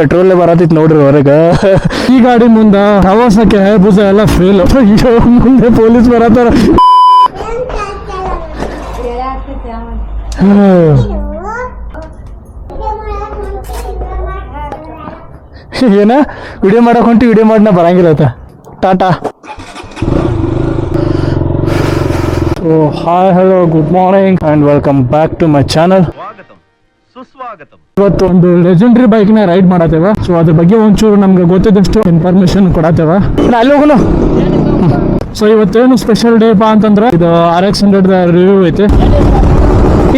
Petrol ಬರತೈತಿ ನೋಡ್ರಿ ಹೊರಗ. ಈ ಗಾಡಿ ಮುಂದ ಪ್ರವಾಸಕ್ಕೆ ಭುಜ ಎಲ್ಲ ಫೇಲ್. ಅಯ್ಯೋ ಮುಂದೆ ಪೊಲೀಸ್ ಬರತ್ತಾರ. ಏನ ವಿಡಿಯೋ ಮಾಡಕ್ ಹೊಂಟಿ, ವಿಡಿಯೋ ಮಾಡಿನ ಬರಂಗಿರತ್ತ. Tata. Hi hello good morning and welcome back to my channel. ಇವತ್ತು ಒಂದು ಲೆಜೆಂಡ್ರಿ ಬೈಕ್ ನ ರೈಡ್ ಮಾಡತ್ತೇವ. ಸೊ ಅದ್ರ ಬಗ್ಗೆ ಒಂಚೂರು ನಮ್ಗೆ ಗೊತ್ತಿದ್ದಷ್ಟು ಇನ್ಫಾರ್ಮೇಶನ್ ಕೊಡತ್ತೇವ. ಅಲ್ಲಿ ಹೋಗೋಣ. ಸೊ ಇವತ್ತೇನು ಸ್ಪೆಷಲ್ ಡೇ ಪಾ ಅಂತಂದ್ರೆ ಇದು RX 100 ರಿವ್ಯೂ ಐತೆ.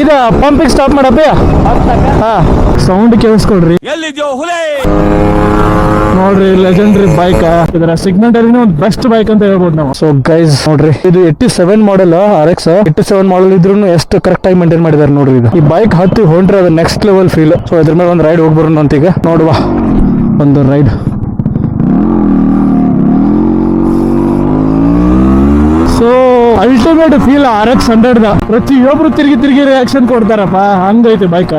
ಇದ ಪಂಪಿಗೆ ಸ್ಟಾಪ್ ಮಾಡಪ್ಪ. ಹಾ ಸೌಂಡ್ ಕೇಳಿಸ್ಕೊಡ್ರಿ. ನೋಡ್ರಿ ಲೆಜೆಂಡ್ರಿ ಬೈಕ್. ಇದರ ಸಿಗ್ಮೆಂಟ್ ಅಲ್ಲಿ ಒಂದು ಬೆಸ್ಟ್ ಬೈಕ್ ಅಂತ ಹೇಳ್ಬೋದು ನಾವು. ಸೊ ಗೈಸ್ ನೋಡ್ರಿ, ಇದು 87 ಮಾಡೆಲ್ RX. 87 ಮಾಡೆಲ್ ಇದ್ರೂ ಎಷ್ಟು ಕರೆಕ್ಟ್ ಆಗಿ ಮೇಂಟೈನ್ ಮಾಡಿದಾರೆ ನೋಡ್ರಿ. ಇದು ಈ ಬೈಕ್ ಹತ್ತಿ ಹೊಂಟ್ರೆ ಅದು ನೆಕ್ಸ್ಟ್ ಲೆವೆಲ್ ಫೀಲ್. ಸೊ ಇದ್ರ ಮೇಲೆ ಒಂದು ರೈಡ್ ಹೋಗ್ಬರೋಣ ಅಂತ ಈಗ ನೋಡುವ. ಒಂದು ride. So ultimate feel RX 100 ಪ್ರತಿಯೊಬ್ರು ತಿರುಗಿ ರಿಯಾಕ್ಷನ್ ಕೊಡ್ತಾರಪ್ಪ, ಹಂಗೈತೆ ಬೈಕ್.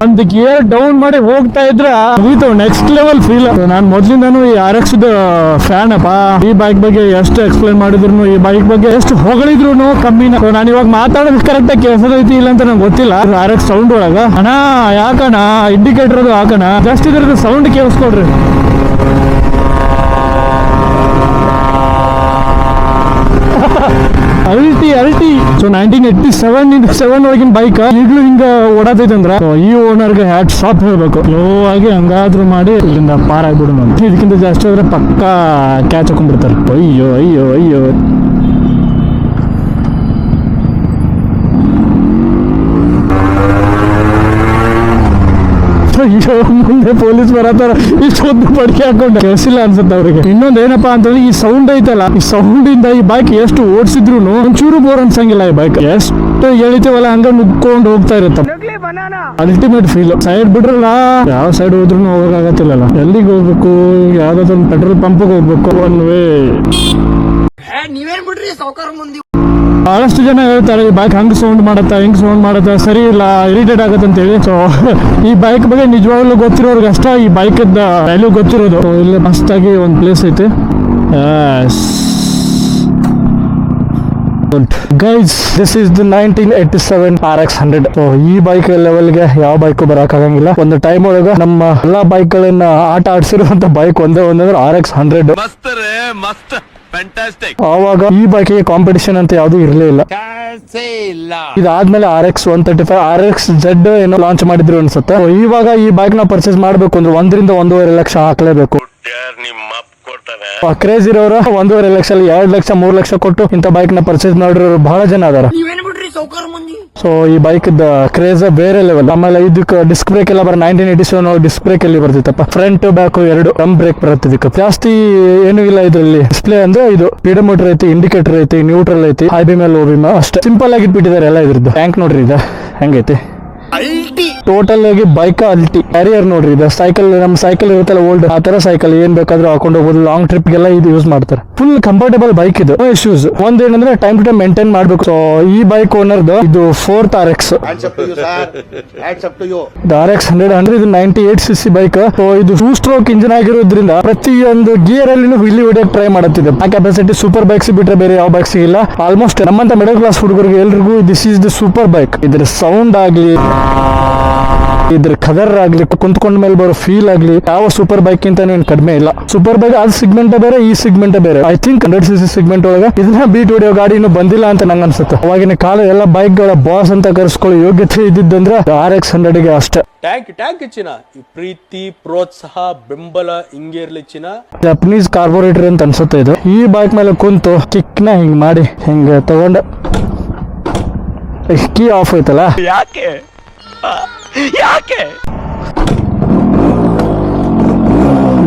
ಒಂದು ಗೇರ್ ಡೌನ್ ಮಾಡಿ ಹೋಗ್ತಾ ಇದ್ರ ಮುಗೀತು, ನೆಕ್ಸ್ಟ್ ಲೆವೆಲ್ ಫೀಲ್. ನಾನ್ ಮೊದ್ಲಿಂದಾನು ಈ RX ಫ್ಯಾನ್ ಅಪ್ಪ. ಈ ಬೈಕ್ ಬಗ್ಗೆ ಎಷ್ಟು ಎಕ್ಸ್ಪ್ಲೈನ್ ಮಾಡಿದ್ರು, ಈ ಬೈಕ್ ಬಗ್ಗೆ ಎಷ್ಟು ಹೊಗಳಿದ್ರು ಕಮ್ಮಿನ. ನಾನು ಇವಾಗ ಮಾತಾಡೋದು ಕರೆಕ್ಟ್ ಆಗಿ ಕೆಲಸದೈತಿ ಇಲ್ಲ ಅಂತ ನಂಗೆ ಗೊತ್ತಿಲ್ಲ. RX ಸೌಂಡ್ ಒಳಗ ಅಣ್ಣ ಯಾಕಣ್ಣ ಇಂಡಿಕೇಟರ್ ಅದು ಹಾಕಣ, ಜಸ್ಟ್ ಇದ್ರದ್ದು ಸೌಂಡ್ ಕೇಳಿಸ್ಕೊಡ್ರಿ. ಅಲ್ಟಿ. ಸೊ 1987 ಒಳಗಿನ ಬೈಕ್ ಈಗಲೂ ಹಿಂಗ ಓಡಾತೈತೆ ಅಂದ್ರ ಈ ಓನರ್ಗೆ ಹ್ಯಾಟ್ ಶಾಪ್ ಹೇಳ್ಬೇಕು. ಲೋ ಆಗಿ ಹಂಗಾದ್ರೂ ಮಾಡಿ ಇಲ್ಲಿಂದ ಪಾರ್ ಆಗ್ಬಿಡೋಣ ಅಂತ. ಇದಕ್ಕಿಂತ ಜಾಸ್ತಿ ಆದ್ರೆ ಪಕ್ಕ ಕ್ಯಾಚ್ ಹಾಕೊಂಡ್ಬಿಡ್ತಾರೆ. ಅಯ್ಯೋ ಅಯ್ಯೋ ಅಯ್ಯೋ. ಅಯ್ಯೋ ಮುಂದೆ ಪೊಲೀಸ್ ಬರತ್ತಾರ. ಇಷ್ಟೊಂದು ಪಡಿಕೆ ಹಾಕೊಂಡು ಕೆಲಸಿಲ್ಲ ಅನ್ಸುತ್ತೆ ಅವ್ರಿಗೆ. ಇನ್ನೊಂದ್ ಏನಪ್ಪಾ ಅಂತಂದ್ರೆ ಈ ಸೌಂಡ್ ಐತಲ್ಲ, ಈ ಸೌಂಡ್ ಇಂದ ಈ ಬೈಕ್ ಎಷ್ಟು ಓಡಿಸಿದ್ರು ಒಂಚೂರು ಬೋರ್ ಅನ್ಸಂಗಿಲ್ಲ. ಈ ಬೈಕ್ ಎಷ್ಟು ಎಳಿತೇವಲ್ಲ ಹಂಗ ನುಗ್ಕೊಂಡು ಹೋಗ್ತಾ ಇರುತ್ತೆ. Ultimate feel. ಸೈಡ್ ಬಿಡ್ರಲ್ಲ, ಯಾವ ಸೈಡ್ ಹೋದ್ರು ಹೋಗಕ್ಕಾಗತ್ತಿಲ್ಲಲ್ಲ. ಎಲ್ಲಿಗೆ ಹೋಗ್ಬೇಕು, ಯಾವ್ದಾದ್ರು ಪೆಟ್ರೋಲ್ ಪಂಪ್ಗೆ ಹೋಗ್ಬೇಕು. One way. ನೀವೇನ್ ಬಿಡ್ರಿ ಸಾವ್ಕಾರ ಮುಂದೆ. ಬಹಳಷ್ಟು ಜನ ಹೇಳ್ತಾರೆ ಈ ಬೈಕ್ ಹಂಗ್ ಸೌಂಡ್ ಮಾಡತ್ತ ಸರಿ ಇಲ್ಲ, ಇರಿಟೇಟ್ ಆಗತ್ತೆ ಅಂತ ಹೇಳಿ. ಸೊ ಈ ಬೈಕ್ ಬಗ್ಗೆ ನಿಜವಾಗ್ಲೂ ಗೊತ್ತಿರೋರ್ಗೆ ಅಷ್ಟ ಈ ಬೈಕ್ ವ್ಯಾಲ್ಯೂ ಗೊತ್ತಿರೋದು. ಇಲ್ಲಿ ಮಸ್ತಾಗಿ ಒಂದು ಪ್ಲೇಸ್ ಐತೆ. Guys this is the 1987 RX 100. So ಈ ಬೈಕ್ ಲೆವೆಲ್ಗೆ ಯಾವ ಬೈಕ್ ಬರಕ್ ಆಗಂಗಿಲ್ಲ. ಒಂದು ಟೈಮ್ ಒಳಗ ನಮ್ಮ ಎಲ್ಲಾ ಬೈಕ್ ಗಳನ್ನ ಆಟ ಆಡ್ಸಿರುವಂತ ಬೈಕ್ ಒಂದೇ ಒಂದಂದ್ರೆ RX 100. ಆವಾಗ ಈ ಬೈಕಿಗೆ ಕಾಂಪಿಟಿಷನ್ ಅಂತ ಯಾವ್ದು ಇರ್ಲೇ ಇಲ್ಲ. ಇದಾದ್ಮೇಲೆ RX 135 RX Z ಏನೋ ಲಾಂಚ್ ಮಾಡಿದ್ರು ಅನ್ಸುತ್ತೆ. ಇವಾಗ ಈ ಬೈಕ್ ನ ಪರ್ಚೇಸ್ ಮಾಡ್ಬೇಕು ಅಂದ್ರೆ 1 ರಿಂದ 1.5 ಲಕ್ಷ ಹಾಕ್ಲೇಬೇಕು. ಕ್ರೇಜ್ ಇರೋರು 1.5 ಲಕ್ಷ 2 ಲಕ್ಷ 3 ಲಕ್ಷ ಕೊಟ್ಟು ಇಂಥ ಬೈಕ್ ನ ಪರ್ಚೇಸ್ ಮಾಡಿರೋರು ಬಹಳ ಜನ ಅದಾರ. ಸೊ ಈ ಬೈಕ್ ಕ್ರೇಜ್ ಬೇರೆ ಲೆವೆಲ್. ಆಮೇಲೆ ಇದಕ್ಕೆ ಡಿಸ್ಕ್ ಬ್ರೇಕ್ ಎಲ್ಲ 1987 ಡಿಸ್ಕ್ ಬ್ರೇಕ್ ಅಲ್ಲಿ ಬರ್ತಿತ್ತಪ್ಪ. ಫ್ರಂಟ್ ಬ್ಯಾಕ್ ಎರಡು ಡ್ರಮ್ ಬ್ರೇಕ್ ಬರುತ್ತೆ. ಇದಕ್ಕೆ ಜಾಸ್ತಿ ಏನು ಇಲ್ಲ. ಇದರಲ್ಲಿ ಡಿಸ್ಪ್ಲೇ ಅಂದ್ರೆ ಇದು ಸ್ಪೀಡೋಮೀಟರ್ ಐತಿ, ಇಂಡಿಕೇಟರ್ ಐತಿ, ನ್ಯೂಟ್ರಲ್ ಐತಿ, ಹೈ ಬೀಮ್ ಎಲ್, ಓ ಬೀಮ್ ಅಷ್ಟೇ ಸಿಂಪಲ್ ಆಗಿ ಇಟ್ಬಿಟ್ಟಿದ್ದಾರೆ ಎಲ್ಲ. ಇದ್ರದ್ದು ಟ್ಯಾಂಕ್ ನೋಡ್ರಿ ಇದು ಹೆಂಗೈತಿ. ಟೋಟಲ್ ಆಗಿ ಬೈಕ್ ಅಲ್ಟಿ. ಕ್ಯಾರಿಯರ್ ನೋಡ್ರಿ, ಇದು ಸೈಕಲ್, ನಮ್ಮ ಸೈಕಲ್ ಇರುತ್ತಲ್ಲ ಓಲ್ಡ್, ಆ ತರ ಸೈಕಲ್ ಏನ್ ಬೇಕಾದ್ರೂ ಹಾಕೊಂಡು ಹೋಗ್ಬೋದು. ಲಾಂಗ್ ಟ್ರಿಪ್ ಗೆಲ್ಲ ಇದು ಯೂಸ್ ಮಾಡ್ತಾರೆ. ಫುಲ್ ಕಂಫರ್ಟೇಬಲ್ ಬೈಕ್ ಇದು. ಇಶ್ಯೂಸ್ ಒಂದೇನಂದ್ರೆ ಟೈಮ್ ಟು ಟೈಮ್ ಮೇಂಟೈನ್ ಮಾಡ್ಬೇಕು. ಸೊ ಈ ಬೈಕ್ ಓನರ್ದು ಇದು 4th RX. RX 100 ಇದು 98cc ಬೈಕ್. ಸೊ ಇದು 2 ಸ್ಟ್ರೋಕ್ ಇಂಜಿನ್ ಆಗಿರೋದ್ರಿಂದ ಪ್ರತಿಯೊಂದು ಗಿಯರ್ ಅಲ್ಲಿ ಇಲ್ಲಿ ಹೊಡಿಯಕ್ ಟ್ರೈ ಮಾಡುತ್ತಿದೆ. ಆ ಕೆಪಾಸಿಟಿ ಸೂಪರ್ ಬೈಕ್ಸ್ ಬಿಟ್ರೆ ಬೇರೆ ಯಾವ ಬೈಕ್ಸ್ ಇಲ್ಲ. ಆಲ್ಮೋಸ್ಟ್ ನಮ್ಮಂತ ಮಿಡಲ್ ಕ್ಲಾಸ್ ಹುಡುಗರಿಗೆ ಎಲ್ರಿಗೂ this is the super bike. ಇದ್ರ ಸೌಂಡ್ ಆಗ್ಲಿ, ಇದ್ರ ಕಲರ್ ಆಗ್ಲಿ, ಕುಂತ್ಕೊಂಡ ಮೇಲೆ ಬರೋ ಫೀಲ್ ಆಗ್ಲಿ ಯಾವ ಸೂಪರ್ ಬೈಕ್ ಗಿಂತ ಕಡಿಮೆ ಇಲ್ಲ. ಸೂಪರ್ ಬೈಕ್ ಅದು ಸಿಗ್ಮೆಂಟ್ ಬೇರೆ, ಈ ಸಿಗ್ಮೆಂಟ್ ಬೇರೆ. ಐ ಥಿಂಕ್ 100cc ಸಿಗ್ಮೆಂಟ್ ಒಳಗ ಇದನ್ನ ಬೀಟ್ ಹೊಡಿಯೋ ಗಾಡಿ ಇನ್ನೂ ಬಂದಿಲ್ಲ ಅಂತ ನಂಗೆ ಅನ್ಸುತ್ತೆ. ಅವಾಗಿನ ಕಾಲ ಎಲ್ಲ ಬೈಕ್ ಗಳ ಬಾಸ್ ಅಂತ ಕರೆಸ್ಕೊಳ್ಳೋ ಯೋಗ್ಯತೆ ಇದ್ದಿದ್ದಂದ್ರೆ RX 100ಗೆ ಅಷ್ಟೇ. ಟ್ಯಾಂಕ್ ಚಿನ್ನ ಈ ಪ್ರೀತಿ ಪ್ರೋತ್ಸಾಹ ಬೆಂಬಲ ಹಿಂಗೆ ಇರ್ಲಿ ಚಿನ್ನ. ಜಪನೀಸ್ ಕಾರ್ಬೋರೇಟರ್ ಅಂತ ಅನ್ಸುತ್ತೆ ಇದು. ಈ ಬೈಕ್ ಮೇಲೆ ಕುಂತು ಕಿಕ್ನ ಹಿಂಗ್ ಮಾಡಿ ಹಿಂಗ ತಗೊಂಡ ಕೀ ಆಫ್ ಐತಲ್ಲ, ಯಾಕೆ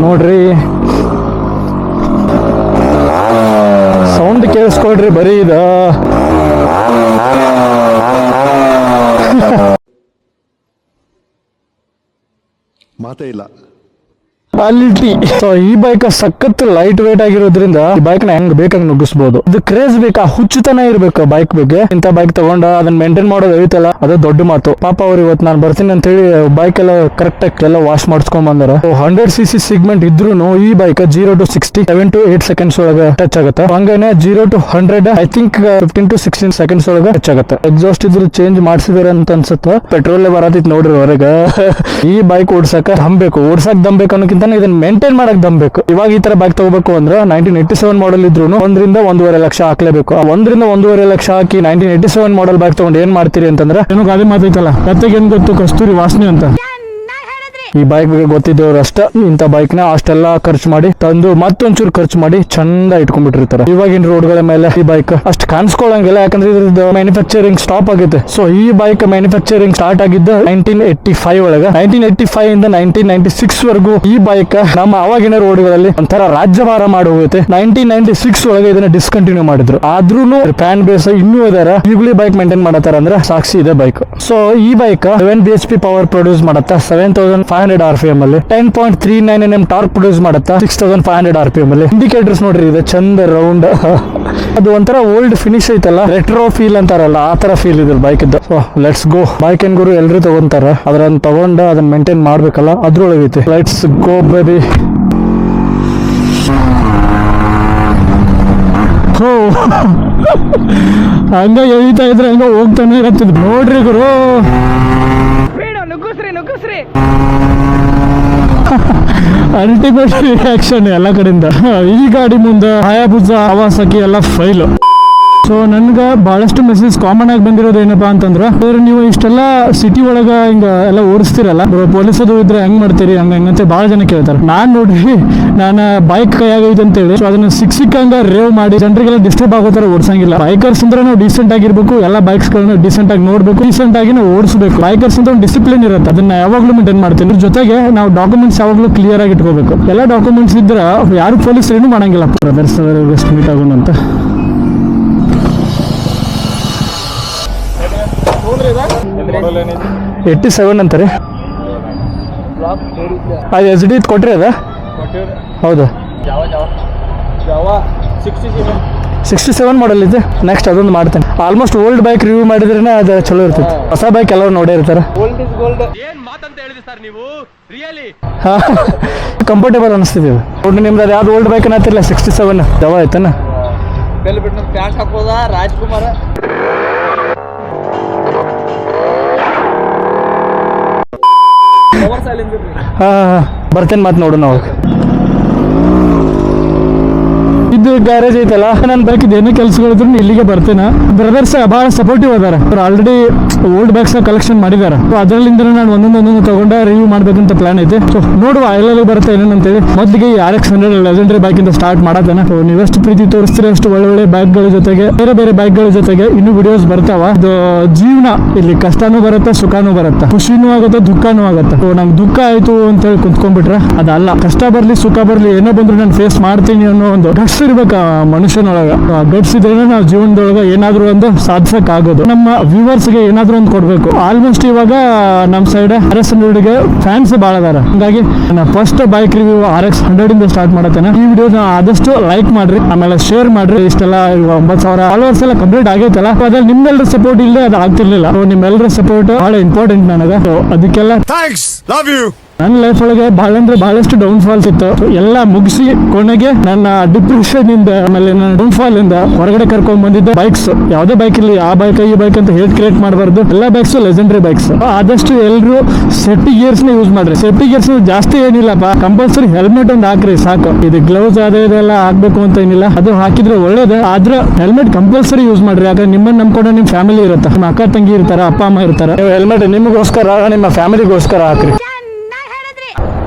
ನೋಡ್ರಿ ಸೌಂಡ್ ಕೇಳಿಸ್ಕೊಳ್ರಿ ಬರೀ ಇದ. ಮಾತೇ ಇಲ್ಲ. ಕ್ವಾಲಿಟಿ. ಸೊ ಈ ಬೈಕ್ ಸಖತ್ ಲೈಟ್ ವೇಟ್ ಆಗಿರೋದ್ರಿಂದ ಈ ಬೈಕ್ ನ ಹೆಂಗ್ ಬೇಕಂಗ್ ನುಗ್ಗಿಸಬಹುದು. ಇದು ಕ್ರೇಜ್ ಬೇಕಾ, ಹುಚ್ಚುತನ ಇರ್ಬೇಕು ಬೈಕ್ ಬಗ್ಗೆ. ಇಂತ ಬೈಕ್ ತಗೊಂಡ ಅದನ್ನ ಮೇಂಟೈನ್ ಮಾಡೋದು ಐತಲ್ಲ, ಅದು ದೊಡ್ಡ ಮಾತು. ಪಾಪ ಅವ್ರು ಇವತ್ತು ನಾನು ಬರ್ತೀನಿ ಅಂತ ಹೇಳಿ ಬೈಕ್ ಎಲ್ಲ ಕರೆಕ್ಟ್ ಆಗಿ ಎಲ್ಲ ವಾಶ್ ಮಾಡಿಸ್ಕೊಂಡ್ ಬಂದಾರ. 100cc ಸಿಗ್ಮೆಂಟ್ ಇದ್ರು ಈ ಬೈಕ್ 0 to 60 7 to 8 seconds ಒಳಗೆ ಟಚ್ ಆಗುತ್ತೆ. ಹಂಗೇನೆ 0 to 100 I think 15 to 16 seconds ಒಳಗೆ ಟಚ್ ಆಗುತ್ತೆ. ಎಕ್ಸಾಸ್ಟ್ ಇದ್ರು ಚೇಂಜ್ ಮಾಡಿಸಿದಾರೆ ಅಂತ ಅನ್ಸುತ್ತೆ. ಪೆಟ್ರೋಲ್ ಬರತೈತಿ ನೋಡ್ರಿ ಹೊರಗೆ. ಈ ಬೈಕ್ ಓಡ್ಸಕ ದಮ್ ಬೇಕು. ಓಡ್ಸಕ್ ದಮ್ ಬೇಕು ಅನ್ನೋಕ್ಕಿಂತ ಇದನ್ನ ಮೇಂಟೈನ್ ಮಾಡಕ್ ದಮ್ ಬೇಕು. ಇವಾಗ ಈ ತರ ಬೈಕ್ ತಗೋಬೇಕು ಅಂದ್ರೆ 1987 ಮಾಡಲ್ ಇದ್ರು 1.5 ಲಕ್ಷ ಹಾಕ್ಲೇಬೇಕು. 1.5 ಲಕ್ಷ ಹಾಕಿ 1987 ಮಾಡಲ್ ಬೈಕ್ ತಗೊಂಡು ಏನ್ ಮಾಡ್ತೀರಿ ಅಂತಂದ್ರೆ ಏನೋ ಗಾಡಿ ಮಾತೈತಲ್ಲ, ಕತ್ತೆಗೆ ಏನ್ ಗೊತ್ತು ಕಸ್ತೂರಿ ವಾಸನೆ ಅಂತ. ಈ ಬೈಕ್ ಬಗ್ಗೆ ಗೊತ್ತಿದ್ದವ್ರು ಅಷ್ಟ ಇಂಥ ಬೈಕ್ ನ ಅಷ್ಟೆಲ್ಲ ಖರ್ಚು ಮಾಡಿ ತಂದು ಮತ್ತೊಂಚೂರು ಖರ್ಚು ಮಾಡಿ ಚಂದ ಇಟ್ಕೊಂಡ್ಬಿಟ್ಟಿರ್ತಾರೆ. ಇವಾಗಿನ ರೋಡ್ಗಳ ಮೇಲೆ ಈ ಬೈಕ್ ಅಷ್ಟು ಕಾಣಿಸ್ಕೊಳ್ಳಂಗಿಲ್ಲ, ಯಾಕಂದ್ರೆ ಇದ್ರದ್ದು ಮ್ಯಾನುಫ್ಯಾಕ್ಚರಿಂಗ್ ಸ್ಟಾಪ್ ಆಗಿದೆ. ಸೊ ಈ ಬೈಕ್ ಮ್ಯಾನುಫ್ಯಾಕ್ಚರಿಂಗ್ ಸ್ಟಾರ್ಟ್ ಆಗಿದ್ದು 1985 ಒಳಗೆ. 1985 ಇಂದ 1996 ವರೆಗೂ ಈ ಬೈಕ್ ನಮ್ಮ ಅವಾಗಿನ ರೋಡ್ಗಳಲ್ಲಿ ಒಂಥರ ರಾಜ್ಯಭಾರ ಮಾಡಿ ಹೋಗುತ್ತೆ. 1996 ಒಳಗೆ ಇದನ್ನ ಡಿಸ್ಕಂಟಿನ್ಯೂ ಮಾಡಿದ್ರು. ಆದ್ರೂ ಫ್ಯಾನ್ ಬೇಸ್ ಇನ್ನೂ ಇದಾರೆ. ಈಗಲೂ ಬೈಕ್ ಮೇಂಟೈನ್ ಮಾಡತ್ತಾರ ಅಂದ್ರೆ ಸಾಕ್ಷಿ ಇದೆ ಬೈಕ್. ಸೊ ಈ ಬೈಕ್ 7 bhp ಪವರ್ ಪ್ರೊಡ್ಯೂಸ್ ಮಾಡುತ್ತಾ 7500 RPM ಅಲ್ಲಿ. 10.39 Nm ಟಾರ್ಕ್ ಪ್ರೊಡ್ಯೂಸ್ ಮಾಡುತ್ತಾ 6500 RPM ಅಲ್ಲಿ. ಇಂಡಿಕೇಟರ್ಸ್ ನೋಡ್ರಿ ಇದೆ ಚಂದ ರೌಂಡ್. ಅದು ಒಂಥರ ಓಲ್ಡ್ ಫಿನಿಶ್ ಐತಲ್ಲ, ರೆಟ್ರೋ ಫೀಲ್ ಅಂತಾರಲ್ಲ, ಆ ತರ ಫೀಲ್ ಇದೆ ಬೈಕ್ ಇದ್ದು. So let's go. ಬೈಕ್ ಏನ್ ಗುರು ಎಲ್ರು ತಗೊಂತಾರ, ಅದನ್ನ ತಗೊಂಡ ಅದನ್ನ ಮೇಂಟೈನ್ ಮಾಡ್ಬೇಕಲ್ಲ, ಅದ್ರೊಳಗೈತಿ. Let's go baby. ಹಂಗ ಎಳಿತಾ ಇದ್ರೆ ಹಂಗ ಹೋಗ್ತಾನೆ ಇರತ್ತಿದ್ ನೋಡ್ರಿ ಗುರು. ಅಲ್ಟಿಮೇಟ್ ರಿಯಾಕ್ಷನ್ ಎಲ್ಲ ಕಡೆಯಿಂದ. ಈ ಗಾಡಿ ಮುಂದೆ ಹಯಾಬುಜಾ ಕವಾಸಕಿ ಎಲ್ಲ ಫೈಲ್. ಸೊ ನನ್ಗೆ ಬಹಳಷ್ಟು ಮೆಸೇಜ್ ಕಾಮನ್ ಆಗಿ ಬಂದಿರೋದು ಏನಪ್ಪಾ ಅಂತಂದ್ರೆ, ನೀವು ಇಷ್ಟೆಲ್ಲ ಸಿಟಿ ಒಳಗ ಹಿಂಗ ಎಲ್ಲ ಓಡಿಸ್ತಿರಲ್ಲ, ಪೊಲೀಸದು ಇದ್ರೆ ಹೆಂಗ್ ಮಾಡ್ತೀರಿ ಹಂಗಂತೆ ಬಹಳ ಜನ ಕೇಳ್ತಾರೆ. ನಾನ್ ನೋಡ್ರಿ, ನಾನು ಬೈಕ್ ಕೈಯಾಗೈತೆ ಅಂತ ಹೇಳಿ ಅದನ್ನ ಸಿಕ್ಕಂಗ ರೇವ್ ಮಾಡಿ ಜನರಿಗೆಲ್ಲ ಡಿಸ್ಟರ್ಬ್ ಆಗೋ ತರ ಓಡಿಸಂಗಿಲ್ಲ. ಬೈಕರ್ಸ್ ಅಂದ್ರೆ ನಾವು ಡೀಸೆಂಟ್ ಆಗಿರ್ಬೇಕು, ಎಲ್ಲ ಬೈಕ್ಸ್ ಗಳನ್ನ ಡೀಸೆಂಟ್ ಆಗಿ ನೋಡ್ಬೇಕು, ಡೀಸೆಂಟ್ ಆಗಿ ನಾವು ಓಡಿಸಬೇಕು. ಬೈಕರ್ಸ್ ಅಂತ ಒಂದು ಡಿಸಿಪ್ಲಿನ್ ಇರುತ್ತೆ, ಅದನ್ನ ಯಾವಾಗ್ಲೂ ಮೇಂಟೈನ್ ಮಾಡ್ತೀನಿ. ಜೊತೆಗೆ ನಾವು ಡಾಕ್ಯುಮೆಂಟ್ಸ್ ಯಾವಾಗ್ಲೂ ಕ್ಲಿಯರ್ ಆಗಿ ಇಟ್ಕೋಬೇಕು. ಎಲ್ಲ ಡಾಕ್ಯುಮೆಂಟ್ಸ್ ಇದ್ರೆ ಯಾರು ಪೊಲೀಸ್ ಏನು ಮಾಡಂಗಿಲ್ಲ. ಬ್ರದರ್ಸ್ ಎಷ್ಟು ಮೀಟ್ ಆಗೋಣ ಅಂತ. 87 ಅಂತಾರೆ. ಅದು SD ಕೊಟ್ರಿ ಅದ? ಹೌದಾ, 67 ಮಾಡಲ್ ಇದೆ. ನೆಕ್ಸ್ಟ್ ಅದೊಂದು ಮಾಡ್ತೇನೆ. ಆಲ್ಮೋಸ್ಟ್ ಓಲ್ಡ್ ಬೈಕ್ ರಿವ್ಯೂ ಮಾಡಿದ್ರೆ ಅದು ಚಲೋ ಇರ್ತೈತೆ. ಹೊಸ ಬೈಕ್ ಎಲ್ಲರೂ ನೋಡೇ ಇರ್ತಾರೆ. ಕಂಫರ್ಟೇಬಲ್ ಅನಿಸ್ತಿದೆ. ನಿಮ್ದು ಅದು ಯಾವ್ದು ಓಲ್ಡ್ ಬೈಕ್ ಅನ್ನತ್ತಿಲ್ಲ? 67 ಜವಾ ಆಯ್ತಾನ? ಪ್ಯಾಂಟ್ ಹಾಕೋದ ರಾಜ್ಕುಮಾರ. ಬರ್ತೇನೆ ಮತ್ತೆ ನೋಡೋಣ ಅವಾಗ. ಇದು ಗ್ಯಾರೇಜ್ ಐತಲ್ಲ, ನನ್ನ ಬೈಕ್ ಏನೋ ಕೆಲಸಗಳಿದ್ರು ಇಲ್ಲಿಗೆ ಬರ್ತೇನೆ. ಬ್ರದರ್ಸ್ ಬಹಳ ಸಪೋರ್ಟಿವ್ ಅದಾರ. ಅವ್ರು ಆಲ್ರೆಡಿ ಓಲ್ಡ್ ಬೈಕ್ಸ್ ಕಲೆಕ್ಷನ್ ಮಾಡಿದಾರೆ. ಅದರಲ್ಲಿಂದ ನಾನು ಒಂದೊಂದು ತಗೊಂಡ ರಿವ್ಯೂ ಮಾಡ್ಬೇಕಂತ ಪ್ಲಾನ್ ಐತೆ. ಸೊ ನೋಡುವ ಎಲ್ಲೆಲ್ಲಿ ಬರುತ್ತೆ ಏನೇನಂತೇಳಿ. ಮೊದಲಿಗೆ ಈ RX 100 ಲೆಜೆಂಡರಿ ಬೈಕ್ ಇಂದ ಸ್ಟಾರ್ಟ್ ಮಾಡತ್ತೇನೆ. ಸೊ ನೀವೆಷ್ಟು ಪ್ರೀತಿ ತೋರಿಸ್ತೀರಿ ಅಷ್ಟು ಒಳ್ಳೆ ಬೈಕ್ಗಳ ಜೊತೆಗೆ ಬೇರೆ ಬೈಕ್ಗಳ ಜೊತೆಗೆ ಇನ್ನೂ ವಿಡಿಯೋಸ್ ಬರ್ತಾವ. ಅದು ಜೀವನ ಇಲ್ಲಿ ಕಷ್ಟನೂ ಬರುತ್ತೆ, ಸುಖನೂ ಬರುತ್ತೆ, ಖುಷಿನೂ ಆಗುತ್ತೆ, ದುಃಖನೂ ಆಗುತ್ತೆ. ಸೊ ನಂಗೆ ದುಃಖ ಆಯ್ತು ಅಂತ ಹೇಳಿ ಕುಂತ್ಕೊಂಡ್ಬಿಟ್ರೆ ಅದಲ್ಲ. ಕಷ್ಟ ಬರ್ಲಿ ಸುಖ ಬರ್ಲಿ ಏನೋ ಬಂದ್ರು ನಾನು ಫೇಸ್ ಮಾಡ್ತೀನಿ ಅನ್ನೋ ಒಂದು ಗಟ್ಸ್ ಇರ್ಬೇಕು ಮನುಷ್ಯನೊಳಗ. ಗಟ್ಸ್ ಇದ್ರೆ ನಾವು ಜೀವನದೊಳಗ ಏನಾದ್ರು ಒಂದು ಸಾಧಿಸಕ್ ಆಗೋದು. ನಮ್ಮ ವ್ಯೂವರ್ಸ್ಗೆ ಏನಾದ್ರು ಒಂದು ಕೊಡ್ಬೇಕು. ಆಲ್ಮೋಸ್ಟ್ ಇವಾಗ ನಮ್ಮ ಸೈಡ್ RX 100 ಗೆ ಫ್ಯಾನ್ಸ್ ಭಾಳ ಅದಾರ. ಹಂಗಾಗಿ ನಾನು ಫಸ್ಟ್ ಬೈಕ್ ರಿವ್ಯೂ RX 100 ಇಂದ ಸ್ಟಾರ್ಟ್ ಮಾಡತ್ತೇನೆ. ಈ ವಿಡಿಯೋನ ಆದಷ್ಟು ಲೈಕ್ ಮಾಡ್ರಿ, ಆಮೇಲೆ ಶೇರ್ ಮಾಡ್ರಿ. ಇಷ್ಟೆಲ್ಲ 9,000 ಫಾಲೋವರ್ಸ್ ಎಲ್ಲ ಕಂಪ್ಲೀಟ್ ಆಗೈತಲ್ಲ, ಅದ್ರಲ್ಲಿ ನಿಮ್ಮೆಲ್ಲರ ಸಪೋರ್ಟ್ ಇಲ್ಲದೆ ಅದು ಆಗ್ತಿರ್ಲಿಲ್ಲ. ನಿಮ್ಮೆಲ್ಲರ ಸಪೋರ್ಟ್ ಬಹಳ ಇಂಪಾರ್ಟೆಂಟ್ ನನಗೆ. ಅದಕ್ಕೆಲ್ಲ ಥ್ಯಾಂಕ್ಸ್, ಲವ್ ಯು. ನನ್ನ ಲೈಫ್ ಒಳಗೆ ಬಹಳಷ್ಟು ಡೌನ್ ಫಾಲ್ಸ್ ಇತ್ತು. ಎಲ್ಲ ಮುಗಿಸಿ ಕೊನೆಗೆ ನನ್ನ ಡಿಪ್ರೆಷನ್ ಇಂದ ಆಮೇಲೆ ನನ್ನ ಡೌನ್ ಫಾಲ್ ಇಂದ ಹೊರಗಡೆ ಕರ್ಕೊಂಡ್ ಬಂದಿದ್ದ ಬೈಕ್ಸ್. ಯಾವುದೇ ಬೈಕ್ ಇಲ್ಲಿ ಆ ಬೈಕ್ ಈ ಬೈಕ್ ಅಂತ ಹೇಟ್ ಕ್ರಿಯೇಟ್ ಮಾಡಬಾರ್ದು. ಎಲ್ಲ ಬೈಕ್ಸ್ ಲೆಜೆಂಡರಿ ಬೈಕ್ಸ್. ಆದಷ್ಟು ಎಲ್ಲರೂ ಸೇಫ್ಟಿ ಗೇರ್ಸ್ ನ ಯೂಸ್ ಮಾಡ್ರಿ. ಸೇಫ್ಟಿ ಗೇರ್ಸ್ ಜಾಸ್ತಿ ಏನಿಲ್ಲಪ್ಪ, ಕಂಪಲ್ಸರಿ ಹೆಲ್ಮೆಟ್ ಒಂದು ಹಾಕ್ರಿ ಸಾಕು. ಇದು ಗ್ಲೌಸ್ ಅದೆಲ್ಲ ಹಾಕ್ಬೇಕು ಅಂತ ಏನಿಲ್ಲ, ಅದು ಹಾಕಿದ್ರೆ ಒಳ್ಳೇದು. ಆದ್ರೆ ಹೆಲ್ಮೆಟ್ ಕಂಪಲ್ಸರಿ ಯೂಸ್ ಮಾಡ್ರಿ. ಯಾಕಂದ್ರೆ ನಿಮ್ಮನ್ನ ನಂಬ್ಕೊಂಡು ನಿಮ್ಮ ಫ್ಯಾಮಿಲಿ ಇರುತ್ತೆ, ನಿಮ್ಮ ಅಕ್ಕ ತಂಗಿ ಇರ್ತಾರ, ಅಪ್ಪ ಅಮ್ಮ ಇರ್ತಾರೆ. ನೀವು ಹೆಲ್ಮೆಟ್ ನಿಮಗೋಸ್ಕರ ನಿಮ್ಮ ಫ್ಯಾಮಿಲಿಗೋಸ್ಕರ ಹಾಕ್ರಿ.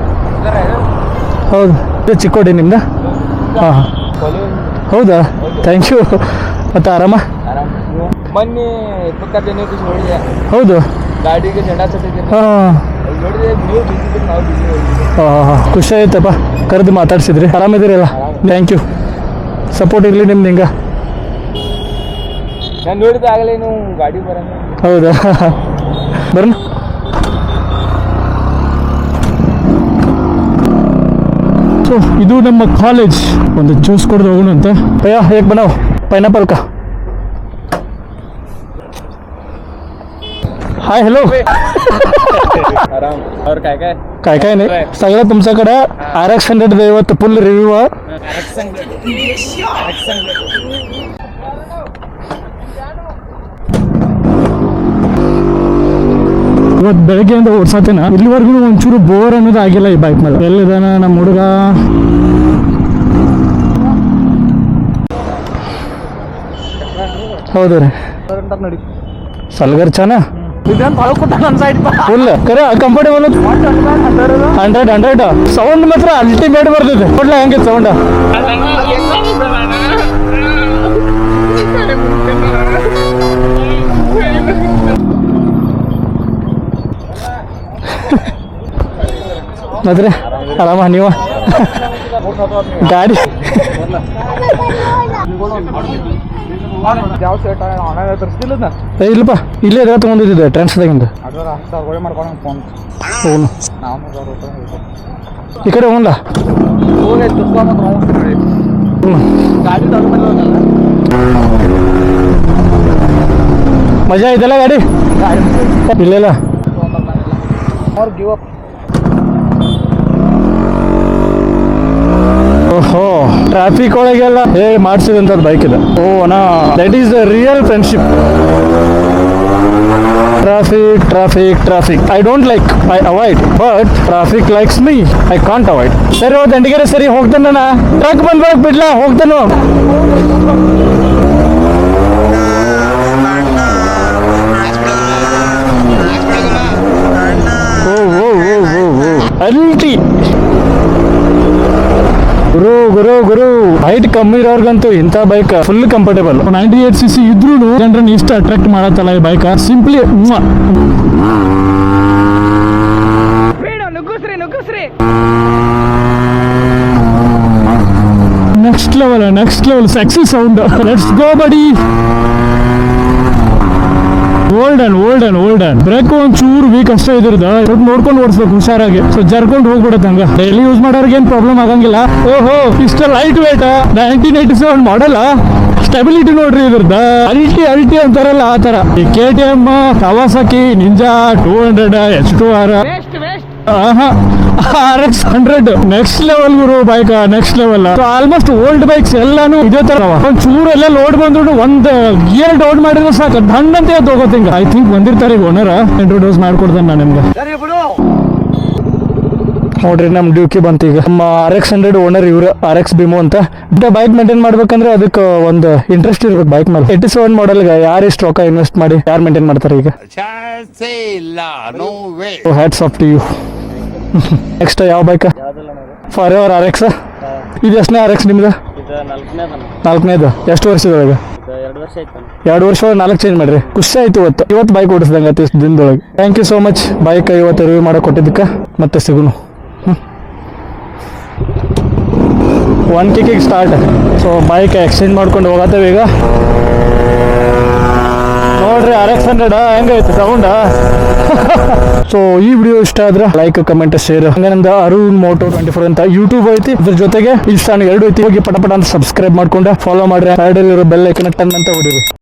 ಹೌದು, ಇದು ಚಿಕ್ಕೋಡಿ ನಿಮ್ದು? ಹಾಂ, ಹೌದಾ, ಥ್ಯಾಂಕ್ ಯು. ಮತ್ತೆ ಆರಾಮ? ಮೊನ್ನೆ 24 ಜನ ನೋಡಿದೆ. ಹೌದು, ಗಾಡಿಗೆ ಜೆಂಡಾ ಸತ್ತಿದ್ದೆ. ಹಾಂ ನೋಡಿದೆ, ನೀವು ಬಿಸಿದ್ರೆ ನಾವು ಬಿಸಿ. ಹಾಂ, ಖುಷಿ ಆಯ್ತಪ್ಪ ಕರೆದು ಮಾತಾಡ್ಸಿದ್ರಿ. ಆರಾಮಿದ್ದೀರಲ್ಲ? Thank you. ಸಪೋರ್ಟ್ ಇರಲಿ ನಿಮ್ದು ಹಿಂಗೆ. ನಾನು ನೋಡಿದ ಆಗಲೇ ನೀವು ಗಾಡಿ ಬರೋಣ. ಹೌದಾ, ಬರೋಣ. ಸೊ ಇದು ನಮ್ಮ ಕಾಲೇಜ್. ಒಂದು ಜ್ಯೂಸ್ ಕೊಡ್ದು ಹೋಗೋಣ ಅಂತ. ಭಯ್ಯ ಹೇಗೆ ಬನಾವ್ ಪೈನಾಪಲ್ का. Hi hello. आराम और काय काय काय काय नाही, सगळं तुमच्याकडे RX 100 ಇವತ್ತು ಫುಲ್ ರಿವ್ಯೂ. ಇವತ್ತು ಬೆಳಗ್ಗೆಯಿಂದ ಓಡ್ಸತ್ತೇನ, ಇಲ್ಲಿವರೆಗೂ ಒಂಚೂರು ಬೋರ್ ಅನ್ನೋದು ಆಗಿಲ್ಲ ಈ ಬೈಕ್ ಮೇಲೆ. ಎಲ್ಲಿದಾನ ನಮ್ಮ ಹುಡುಗ? ಹೌದು ರೀ, ನೋಡಿ ಸಲ್ಗರ್ ಚಾನ ಫುಲ್ ಕರೆ ಕಂಫರ್ಟೇಬಲ್. 100 ಸೌಂಡ್ ಮಾತ್ರ ಅಲ್ಟಿಮೇಟ್ ಬರ್ತೈತೆ. ಕೊಡ್ಲ ಹೆಂಗೆ ಸೌಂಡ್? ಮತ್ತೆ ಆರಾಮ ನೀವು? ಗಾಡಿ ಯಾವ ಸೇಟ್ ಆನ್ಲೈನ್ ತರಿಸ್ತಿಲ್ಲ ಏ ಇಲ್ಲಪ್ಪ, ಇಲ್ಲೇ ಎದಾಗ ತೊಗೊಂಡಿದ್ದೆ ಟ್ರಾನ್ಸ್ಫರ್ದಾಗಿಂದ. ಫೋನ್ ಹೋಗುನು ನಾವು ಈ ಕಡೆ ಹೋಗಲ್ಲ. ಹೋಗಿ ಗಾಡಿ ಮಜಾ ಐತಲ್ಲ ಗಾಡಿ? ಇಲ್ಲೆಲ್ಲ ಅವ್ರು ಗಿವ್ ಅಪ್. ಓಹೋ, ಟ್ರಾಫಿಕ್ ಒಳಗೆಲ್ಲ ಹೇಗೆ ಮಾಡಿಸಿದಂಥದ್ದು ಬೈಕ್ ಇದೆ. ಓ ನಾ that is the real friendship. Traffic I don't like, I avoid, but traffic likes me, I can't avoid. ಸರಿ ಹೋದ ದಂಡಿಗೆರೆ ಸರಿ ಹೋಗ್ತಾನೆ. ನಾ ಟ್ರಕ್ ಬಂದ್ಬೇಕು ಬಿಡ್ಲಾ, ಹೋಗ್ತಾನು. ಅಲ್ಟಿ ಗುರು ಹೈಟ್ ಕಮ್ಮಿ ಇರೋರ್ಗಂತೂ ಇಂಥ ಬೈಕ್ ಫುಲ್ ಕಂಫರ್ಟೇಬಲ್. 98cc ಇದ್ರೂ ಜನರನ್ನ ಇಷ್ಟ ಅಟ್ರಾಕ್ಟ್ ಮಾಡತ್ತಲ್ಲ ಈ bike. Simply next level sexy sound. Let's go buddy. ಓಲ್ಡನ್ ಬ್ರೇಕ್ ಒಂಚೂರು ವೀಕ್ ಅಷ್ಟೇ ಇದ್ರದ್ದು. ನೋಡ್ಕೊಂಡು ಓಡಿಸ್ಬೇಕು ಹುಷಾರಾಗಿ. ಸೊ ಜರ್ಕೊಂಡು ಹೋಗ್ಬಿಡತ್ತೆ ಹಂಗ. ಡೈಲಿ ಯೂಸ್ ಮಾಡೋರ್ಗೆ ಏನ್ ಪ್ರಾಬ್ಲಮ್ ಆಗಂಗಿಲ್ಲ. ಓಹೋ, ಇಷ್ಟ ಲೈಟ್ ವೇಟ್ 1987 ಮಾಡಲ್ಲ. ಸ್ಟೆಬಿಲಿಟಿ ನೋಡ್ರಿ ಇದ್ರದ್ದು. ಅಲ್ಟಿ ಅಂತಾರಲ್ಲ ಆ ತರ. ಈ KTM, Kawasaki, Ninja 200, H2R, RX 100 next level ಗುರು bike. Next level. Almost old bikes ಎಲ್ಲಾನು ಇದೇ ತರ. ಒಂದ್ ಚೂರು ಎಲ್ಲ ಲೋಡ್ ಬಂದ್ರು ಒಂದ್ ಗಿಯರ್ ಡೌನ್ ಮಾಡಿದ್ರೆ ಸಾಕು, ದಂಡ್ ಅಂತ ತಗೋತಿಂಗ. ಐ ಥಿಂಕ್ ಬಂದಿರ್ತಾರೆ ಈಗ ಓನರ್. ಇಂಟ್ರೊಡ್ಯೂಸ್ ಮಾಡ್ಕೊಡ್ತಾನೆ ನಾನು ನಿಮ್ಗೆ. ನೋಡ್ರಿ ನಮ್ ಡ್ಯೂಕಿ ಬಂತು ಈಗ. ನಮ್ಮ RX 100 ಓನರ್ ಇವ್ರು, RX ಬಿಮೋ ಅಂತ. ಬೈಕ್ ಮೇಂಟೈನ್ ಮಾಡ್ಬೇಕಂದ್ರೆ ಅದಕ್ಕೆ ಒಂದು ಇಂಟ್ರೆಸ್ಟ್ ಇರ್ಬೇಕು ಬೈಕ್ ಮೇಲೆ. 87 ಮಾಡೆಲ್ಗೆ ಯಾರು ಇಷ್ಟು ರೊಕ್ಕ ಇನ್ವೆಸ್ಟ್ ಮಾಡಿ ಯಾರು ಮೇಂಟೈನ್ ಮಾಡ್ತಾರೆ ಈಗ? Hats off to you. Next ಯಾವ ಬೈಕ್? Forever RX. ಇದು ಎಷ್ಟನೇ RX ನಿಮ್ದು? 4ನೇದು. ಎಷ್ಟು ವರ್ಷದೊಳಗೆ? 2 ವರ್ಷ 4 ಚೇಂಜ್ ಮಾಡ್ರಿ. ಖುಷಿ ಆಯ್ತು ಇವತ್ತು ಬೈಕ್ ಓಡಿಸ್ದಂಗೆ ಆಯ್ತು ಇಷ್ಟು ದಿನದೊಳಗೆ. Thank you so much bike ಇವತ್ತು ರಿವ್ಯೂ ಮಾಡೋ ಕೊಟ್ಟಿದ್ದಕ್ಕೆ. ಮತ್ತೆ ಸಿಗುನು 1 ಕಿಕ್ಕಿಗೆ ಸ್ಟಾರ್ಟ್. ಸೊ ಬೈಕ್ ಎಕ್ಸ್ಚೇಂಜ್ ಮಾಡ್ಕೊಂಡು ಹೋಗತ್ತೇವೆ ಈಗ. ನೋಡ್ರಿ RX 100 ಹೆಂಗೈತೆ ಸೌಂಡ. ಸೊ ಈ ವಿಡಿಯೋ ಇಷ್ಟ ಆದ್ರೆ ಲೈಕ್, ಕಮೆಂಟ್, ಶೇರ್. ಹಂಗೆ ನಮ್ದು ಅರುಣ್ ಮೋಟೋ 24 ಅಂತ ಯೂಟ್ಯೂಬ್ ಐತಿ. ಇದ್ರ ಜೊತೆಗೆ ಇನ್ಸ್ಟಾನು 2 ಐತಿ. ಹೋಗಿ ಪಟ ಅಂತ ಸಬ್ಸ್ಕ್ರೈಬ್ ಮಾಡ್ಕೊಂಡು ಫಾಲೋ ಮಾಡ್ರಿ. ಸೈಡಲ್ಲಿರೋ ಬೆಲ್ ಐಕನ್ ಟನ್ ಅಂತ ಹೊಡಿರಿ.